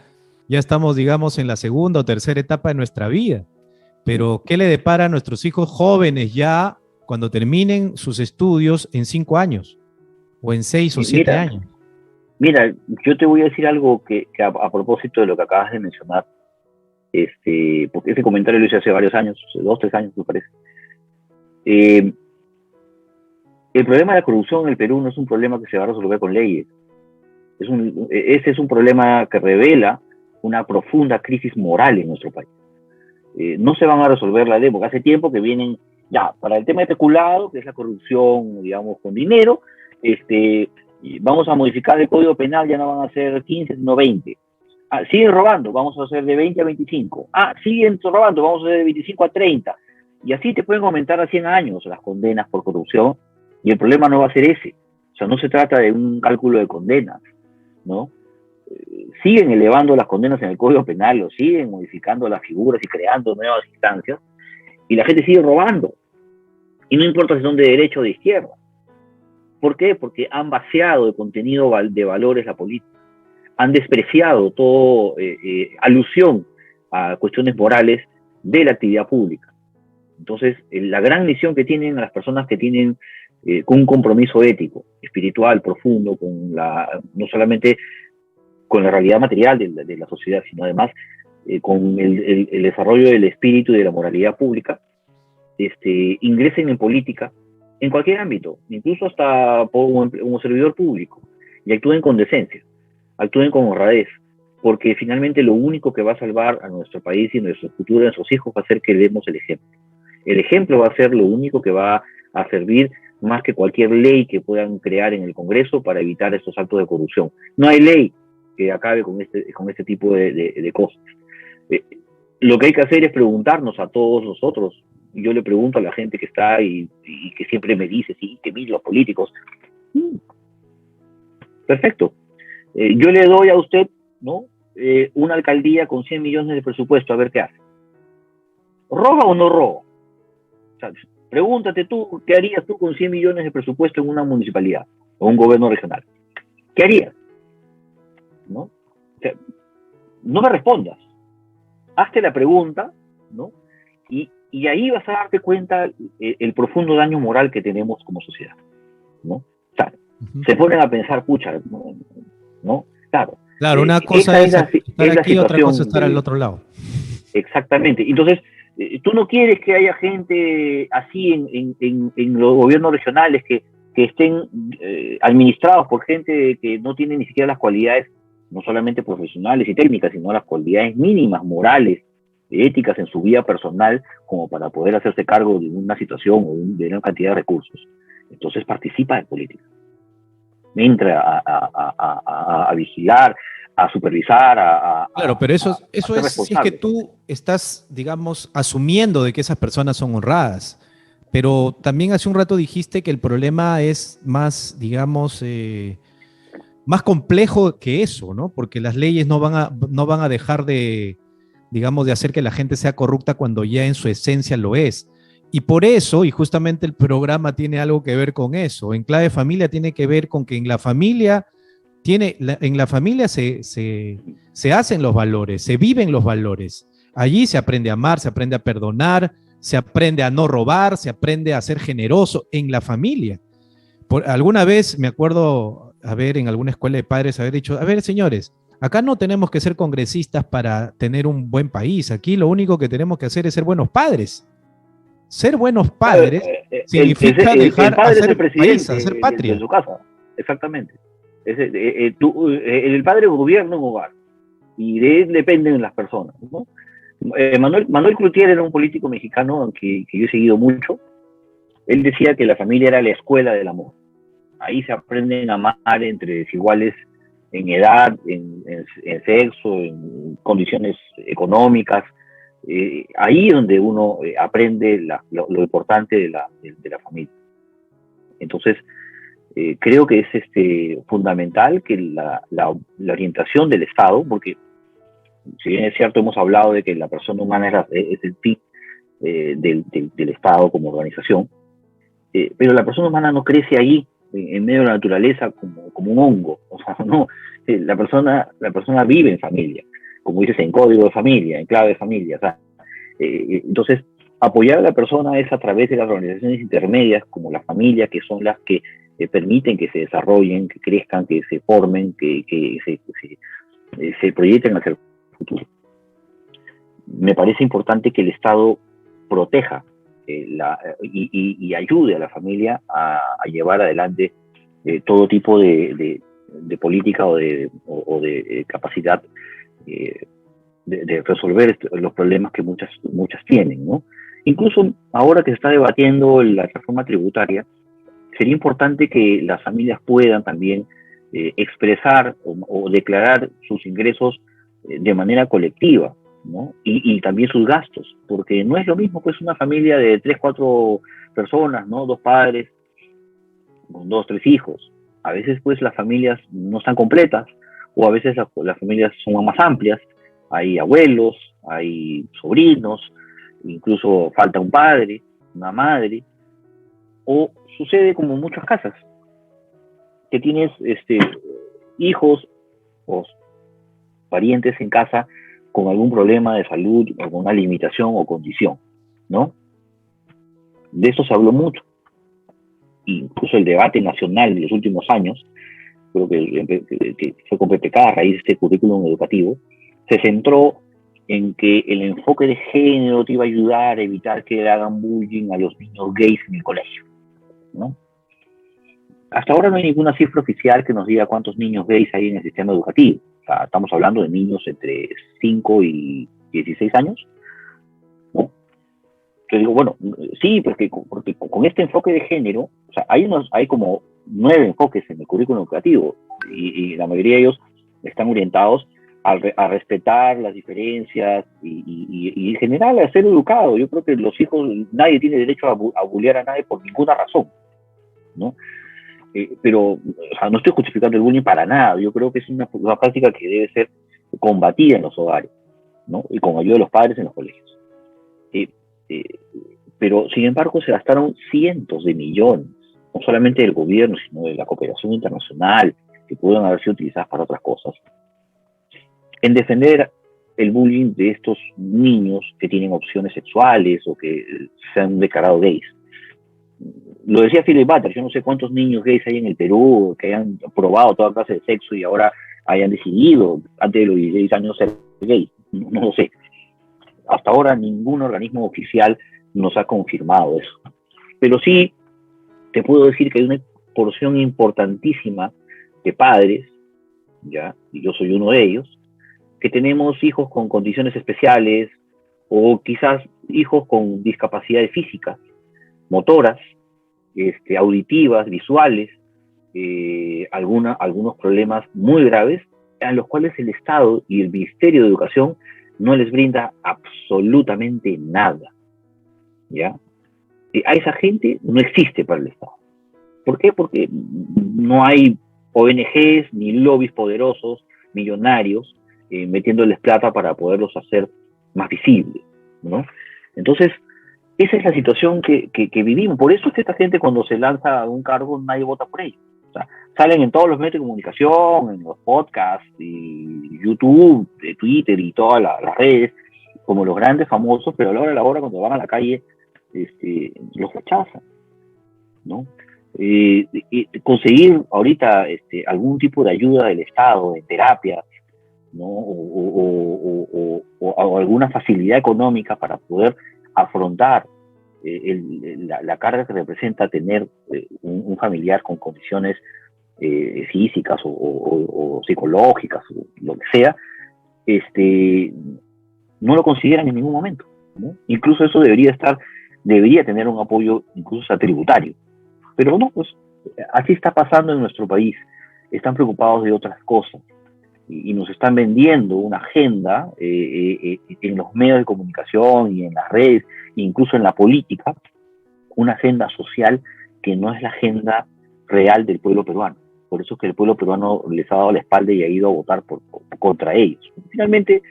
estamos, digamos, en la segunda o tercera etapa de nuestra vida. Pero, ¿qué le depara a nuestros hijos jóvenes ya cuando terminen sus estudios en 5 años? O en 6 o 7 años. Mira, yo te voy a decir algo que a propósito de lo que acabas de mencionar. Porque ese comentario lo hice hace varios años, 2, 3 años me parece. El problema de la corrupción en el Perú no es un problema que se va a resolver con leyes. Ese es un problema que revela una profunda crisis moral en nuestro país. No se van a resolver la ley, porque hace tiempo que vienen ya para el tema de peculado, que es la corrupción, digamos, con dinero. Vamos a modificar el Código Penal, ya no van a ser 15, sino 20. Siguen robando, vamos a hacer de 20 a 25. Siguen robando, vamos a hacer de 25 a 30. Y así te pueden aumentar a 100 años las condenas por corrupción, y el problema no va a ser ese. O sea, no se trata de un cálculo de condenas, ¿no? Siguen elevando las condenas en el Código Penal, o siguen modificando las figuras y creando nuevas instancias, y la gente sigue robando. Y no importa si son de derecha o de izquierda. ¿Por qué? Porque han vaciado de contenido de valores la política, han despreciado toda alusión a cuestiones morales de la actividad pública. Entonces, la gran misión que tienen las personas que tienen con un compromiso ético, espiritual, profundo, no solamente con la realidad material de la sociedad, sino además con el desarrollo del espíritu y de la moralidad pública, ingresen en política en cualquier ámbito, incluso hasta como servidor público, y actúen con decencia, actúen con honradez, porque finalmente lo único que va a salvar a nuestro país y nuestro futuro, a nuestros hijos, va a ser que demos el ejemplo. El ejemplo va a ser lo único que va a servir más que cualquier ley que puedan crear en el Congreso para evitar estos actos de corrupción. No hay ley que acabe con este tipo de cosas. Lo que hay que hacer es preguntarnos a todos nosotros. Yo le pregunto a la gente que está y que siempre me dice, sí, que miren los políticos. Perfecto. Yo le doy a usted, ¿no? Una alcaldía con 100 millones de presupuesto, a ver qué hace. ¿Roba o no roba? O sea, pregúntate tú, ¿qué harías tú con 100 millones de presupuesto en una municipalidad o un gobierno regional? ¿Qué harías? ¿No? O sea, no me respondas. Hazte la pregunta, ¿no? Y ahí vas a darte cuenta el profundo daño moral que tenemos como sociedad, ¿no? O sea, se ponen a pensar, pucha, ¿no? Claro. Claro, una cosa es estar aquí, otra cosa es estar al otro lado. Exactamente. Entonces, tú no quieres que haya gente así en los gobiernos regionales que estén administrados por gente que no tiene ni siquiera las cualidades, no solamente profesionales y técnicas, sino las cualidades mínimas, morales, éticas en su vida personal, como para poder hacerse cargo de una situación o de una cantidad de recursos. Entonces participa en política. Entra a vigilar, a supervisar, claro, pero eso es si es que tú estás, digamos, asumiendo de que esas personas son honradas. Pero también hace un rato dijiste que el problema es más, digamos, más complejo que eso, ¿no? Porque las leyes no van a dejar de, digamos, de hacer que la gente sea corrupta cuando ya en su esencia lo es. Y por eso, y justamente el programa tiene algo que ver con eso, en Clave Familia tiene que ver con que en la familia se hacen los valores, se viven los valores. Allí se aprende a amar, se aprende a perdonar, se aprende a no robar, se aprende a ser generoso en la familia. Alguna vez me acuerdo en alguna escuela de padres haber dicho, a ver, señores, acá no tenemos que ser congresistas para tener un buen país. Aquí lo único que tenemos que hacer es ser buenos padres. Ser buenos padres significa dejar hacer país, hacer patria. De su casa, exactamente. El padre gobierna un hogar y de él dependen las personas, ¿no? Manuel Cloutier era un político mexicano que yo he seguido mucho. Él decía que la familia era la escuela del amor. Ahí se aprenden a amar entre desiguales en edad, en sexo, en condiciones económicas. Ahí es donde uno aprende lo importante de la familia. Entonces, creo que es fundamental que la orientación del Estado, porque si bien es cierto, hemos hablado de que la persona humana es el fin del Estado como organización, pero la persona humana no crece ahí, en medio de la naturaleza, como un hongo. O sea, no, la persona vive en familia, como dices, en código de familia, en clave de familia. O sea, entonces, apoyar a la persona es a través de las organizaciones intermedias, como la familia, que son las que permiten que se desarrollen, que crezcan, que se formen, que se proyecten hacia el futuro. Me parece importante que el Estado proteja y ayude a la familia a llevar adelante todo tipo de política o de capacidad de resolver los problemas que muchas tienen, ¿no? Incluso ahora que se está debatiendo la reforma tributaria, sería importante que las familias puedan también expresar o declarar sus ingresos de manera colectiva, ¿no? Y también sus gastos, porque no es lo mismo pues una familia de 3, 4 personas, ¿no? 2 padres, con 2, 3 hijos. A veces pues las familias no están completas, o a veces las familias son más amplias, hay abuelos, hay sobrinos, incluso falta un padre, una madre, o sucede como en muchas casas, que tienes hijos o parientes en casa con algún problema de salud, alguna limitación o condición, ¿no? De eso se habló mucho. Incluso el debate nacional en los últimos años, creo que fue con PPK a raíz de este currículum educativo, se centró en que el enfoque de género te iba a ayudar a evitar que le hagan bullying a los niños gays en el colegio, ¿no? Hasta ahora no hay ninguna cifra oficial que nos diga cuántos niños gays hay en el sistema educativo. O sea, estamos hablando de niños entre 5 y 16 años, ¿no? Yo digo, bueno, sí, porque con este enfoque de género, o sea, hay como 9 enfoques en el currículum educativo y la mayoría de ellos están orientados a respetar las diferencias y en general a ser educado. Yo creo que los hijos, nadie tiene derecho a bullear a nadie por ninguna razón, ¿no? Pero o sea, no estoy justificando el bullying para nada. Yo creo que es una práctica que debe ser combatida en los hogares, ¿no? Y con ayuda de los padres en los colegios. Pero, sin embargo, se gastaron cientos de millones, no solamente del gobierno, sino de la cooperación internacional, que pueden haber sido utilizadas para otras cosas, en defender el bullying de estos niños que tienen opciones sexuales o que se han declarado gays. Lo decía Philip Butters, yo no sé cuántos niños gays hay en el Perú que hayan probado toda clase de sexo y ahora hayan decidido antes de los 16 años ser gays. No lo sé. Hasta ahora ningún organismo oficial nos ha confirmado eso. Pero sí te puedo decir que hay una porción importantísima de padres, ya, y yo soy uno de ellos, que tenemos hijos con condiciones especiales o quizás hijos con discapacidades físicas, motoras, auditivas, visuales, algunos problemas muy graves, a los cuales el Estado y el Ministerio de Educación no les brinda absolutamente nada, ¿ya? A esa gente no existe para el Estado. ¿Por qué? Porque no hay ONGs ni lobbies poderosos, millonarios, metiéndoles plata para poderlos hacer más visibles, ¿no? Entonces, esa es la situación que vivimos. Por eso es que esta gente, cuando se lanza a un cargo, nadie vota por ellos. O sea, salen en todos los medios de comunicación, en los podcasts, y YouTube, Twitter y todas las redes, como los grandes famosos, pero a la hora cuando van a la calle, los rechazan, ¿no? Conseguir ahorita algún tipo de ayuda del Estado, de terapia, ¿no? O alguna facilidad económica para poder afrontar la carga que representa tener un familiar con condiciones físicas o psicológicas, o lo que sea, no lo consideran en ningún momento, ¿no? Incluso eso debería tener un apoyo incluso hasta tributario. Pero no, pues así está pasando en nuestro país. Están preocupados de otras cosas y nos están vendiendo una agenda en los medios de comunicación y en las redes, incluso en la política, una agenda social que no es la agenda real del pueblo peruano. Por eso es que el pueblo peruano les ha dado la espalda y ha ido a votar contra ellos. Finalmente,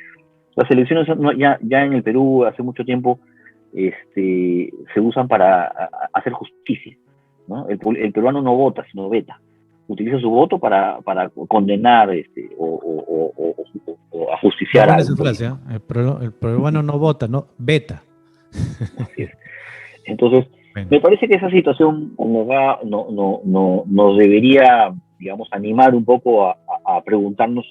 las elecciones ya en el Perú hace mucho tiempo se usan para hacer justicia, ¿no? El peruano no vota, sino veta. Utiliza su voto para condenar o ajusticiar a esa frase, ¿eh? El peruano no vota, no veta. Así es. Entonces, bueno, me parece que esa situación nos debería, digamos, animar un poco a preguntarnos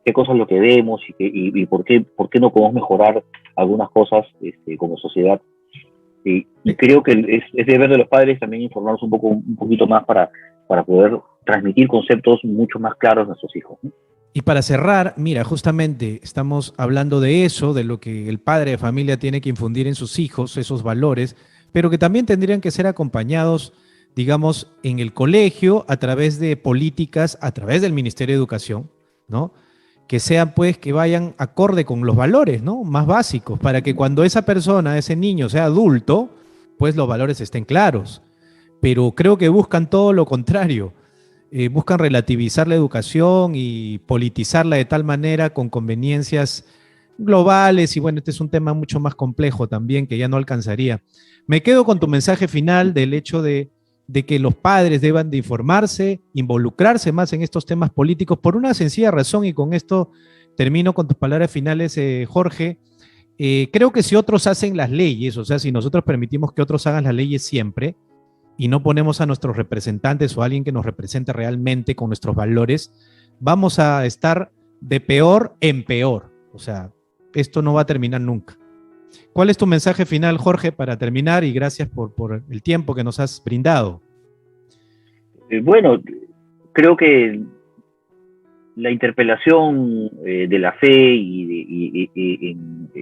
qué cosas es lo que vemos y por qué no podemos mejorar algunas cosas como sociedad. Y creo que es deber de los padres también informarnos un poquito más para poder transmitir conceptos mucho más claros a nuestros hijos, ¿no? Y para cerrar, mira, justamente estamos hablando de eso, de lo que el padre de familia tiene que infundir en sus hijos, esos valores, pero que también tendrían que ser acompañados, digamos, en el colegio a través de políticas, a través del Ministerio de Educación, ¿no? Que sean, pues, que vayan acorde con los valores, ¿no? Más básicos, para que cuando esa persona, ese niño sea adulto, pues los valores estén claros. Pero creo que buscan todo lo contrario. Buscan relativizar la educación y politizarla de tal manera con conveniencias globales, y bueno, este es un tema mucho más complejo también que ya no alcanzaría. Me quedo con tu mensaje final del hecho de de que los padres deban de informarse, involucrarse más en estos temas políticos, por una sencilla razón, y con esto termino con tus palabras finales, Jorge. Creo que si otros hacen las leyes, o sea, si nosotros permitimos que otros hagan las leyes siempre, y no ponemos a nuestros representantes o a alguien que nos represente realmente con nuestros valores, vamos a estar de peor en peor. O sea, esto no va a terminar nunca. ¿Cuál es tu mensaje final, Jorge, para terminar? Y gracias por el tiempo que nos has brindado. Bueno, creo que la interpelación de la fe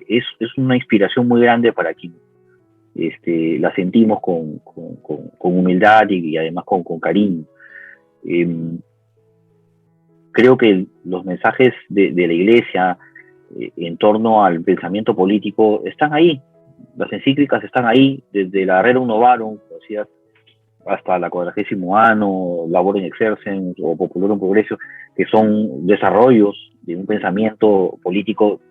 es una inspiración muy grande para quien la sentimos con humildad y además con cariño. Creo que los mensajes de la Iglesia en torno al pensamiento político están ahí. Las encíclicas están ahí, desde la Rerum Novarum, como decías, hasta la 40º Anno, Laborem Exercens o Populorum Progressio, que son desarrollos de un pensamiento político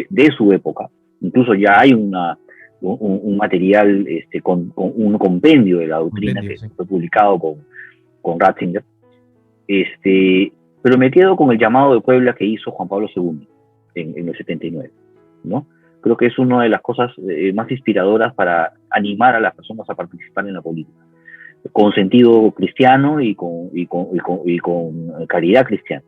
de su época. Incluso ya hay un material con un compendio de la doctrina que fue publicado con Ratzinger. Pero me quedo con el llamado de Puebla que hizo Juan Pablo II en el 79, ¿no? Creo que es una de las cosas más inspiradoras para animar a las personas a participar en la política, con sentido cristiano y con caridad cristiana.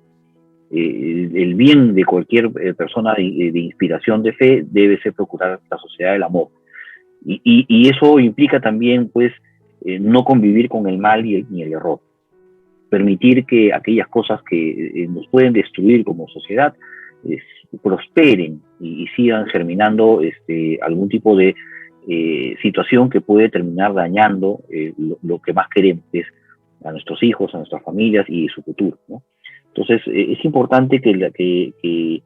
El bien de cualquier persona de inspiración de fe debe ser procurar la sociedad del amor. Y eso implica también, pues, no convivir con el mal ni el error. Permitir que aquellas cosas que nos pueden destruir como sociedad prosperen y sigan germinando algún tipo de situación que puede terminar dañando lo que más queremos, que es a nuestros hijos, a nuestras familias y su futuro, ¿no? Entonces, es importante que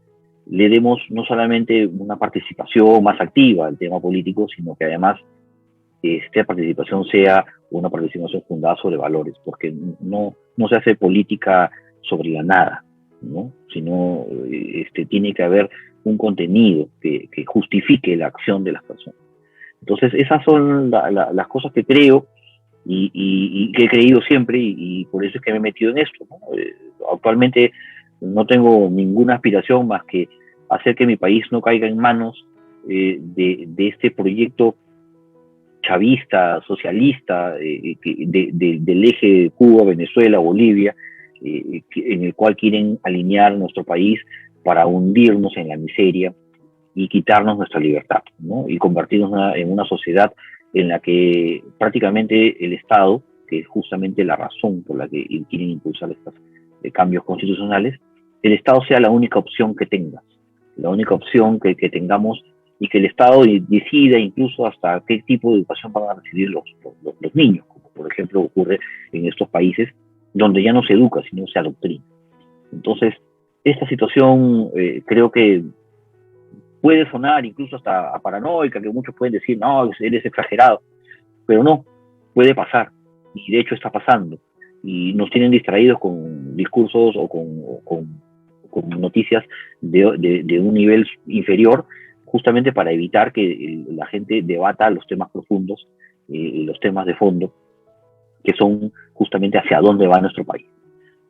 le demos no solamente una participación más activa al tema político, sino que además esta participación sea una participación fundada sobre valores, porque no se hace política sobre la nada, ¿no? Sino tiene que haber un contenido que justifique la acción de las personas. Entonces, esas son las cosas que creo y que he creído siempre, y por eso es que me he metido en esto, ¿no? Actualmente no tengo ninguna aspiración más que hacer que mi país no caiga en manos de este proyecto chavista, socialista, del eje Cuba, Venezuela, Bolivia, en el cual quieren alinear nuestro país para hundirnos en la miseria y quitarnos nuestra libertad, ¿no? Y convertirnos en una sociedad en la que prácticamente el Estado, que es justamente la razón por la que quieren impulsar estos cambios constitucionales, el Estado sea la única opción que tengas, la única opción que tengamos, y que el Estado decida incluso hasta qué tipo de educación van a recibir los niños, como por ejemplo ocurre en estos países donde ya no se educa, sino se adoctrina. Entonces, esta situación creo que puede sonar incluso hasta paranoica, que muchos pueden decir, no, eres exagerado, pero no, puede pasar, y de hecho está pasando, y nos tienen distraídos con discursos o con noticias de un nivel inferior, justamente para evitar que la gente debata los temas profundos, los temas de fondo, que son justamente hacia dónde va nuestro país.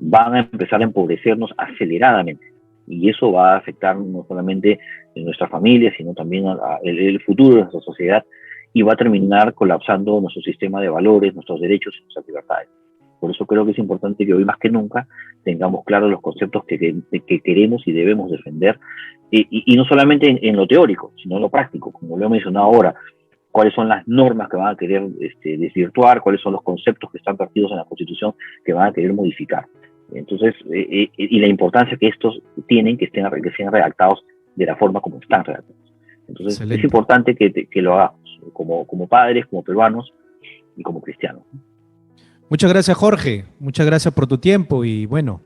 Van a empezar a empobrecernos aceleradamente, y eso va a afectar no solamente en nuestras familias, sino también el futuro de nuestra sociedad, y va a terminar colapsando nuestro sistema de valores, nuestros derechos y nuestras libertades. Por eso creo que es importante que hoy más que nunca tengamos claros los conceptos que queremos y debemos defender, y no solamente en lo teórico, sino en lo práctico, como lo he mencionado ahora, cuáles son las normas que van a querer desvirtuar, cuáles son los conceptos que están partidos en la Constitución que van a querer modificar. Entonces, y la importancia que estos tienen, que sean redactados de la forma como están redactados. Entonces, excelente. Es importante que lo hagamos como padres, como peruanos y como cristianos. Muchas gracias, Jorge. Muchas gracias por tu tiempo, y bueno,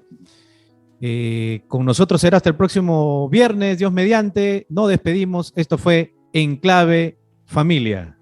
con nosotros será hasta el próximo viernes, Dios mediante. Nos despedimos. Esto fue Enclave Familia.